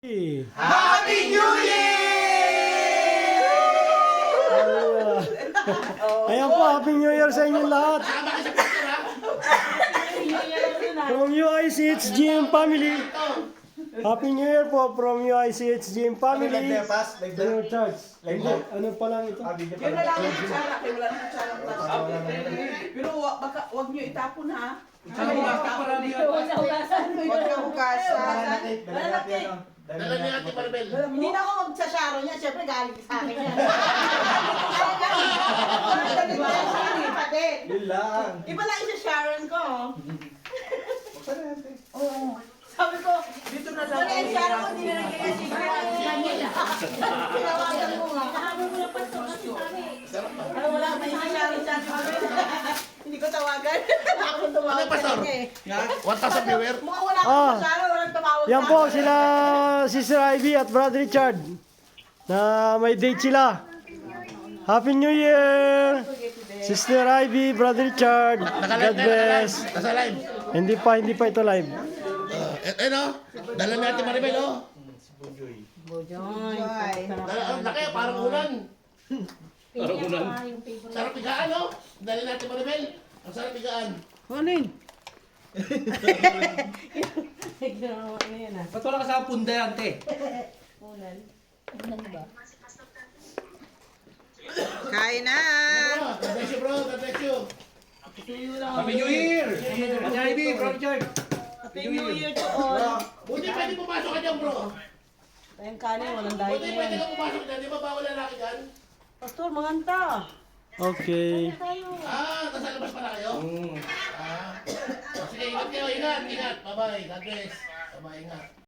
Happy New Year! Ayan po, Happy New Year sa inyo lahat. From UICHGM family. Happy New Year po from UICHGM family. Ano charge? Ano pa lang ito? Yun na lang yung kutsara, kaya wala nang kutsara. Pero baka wag nyo itapon ha. Huwag na hugasan. Dala niya Ate Maribel. Hindi na ako magsasaro niya, siyempre galing sa akin yan. Iba lang isa Sharon ko. Sabi ko, dito na lang. Wala yung Sharon ko, hindi na nagkaya si Tinawagan mo nga. Ano wala, may si Sharon sa akin. Hindi ko tawagan. Ako tumawag Pastor? ka eh. 1,000 viewer? Mukhang wala akong si Sharon, walang tumawag Yan po sila Sister Ivy at Brother Richard na may date sila. Happy New Year! Sister Ivy, Brother Richard, God bless. Nasa live. Hindi pa ito live. Dala niya Ate Maribel, oh. Bojoy. Dala, ang laki, parang ulan. Sarap igaan, oh. Dala niya Ate Maribel. Ang sarap igaan. Ano yun? Ba't wala ka sa punda yan, te? Kain na! God bless you, bro. God bless you. Happy New Year! Ate Ivy, Bro Richard. Happy New Year to all! Buti pwede pumasok ka dyan, bro. Tayong kanin, walang Buti dahil pwede yan. ka pumasok dyan. Di ba bawal na laki dyan? Pastor, manganta! Okay. Nasa labas pa na kayo? Sige, ingat kayo. Ingat. Bye-bye. God bless. Bye-bye. Ingat.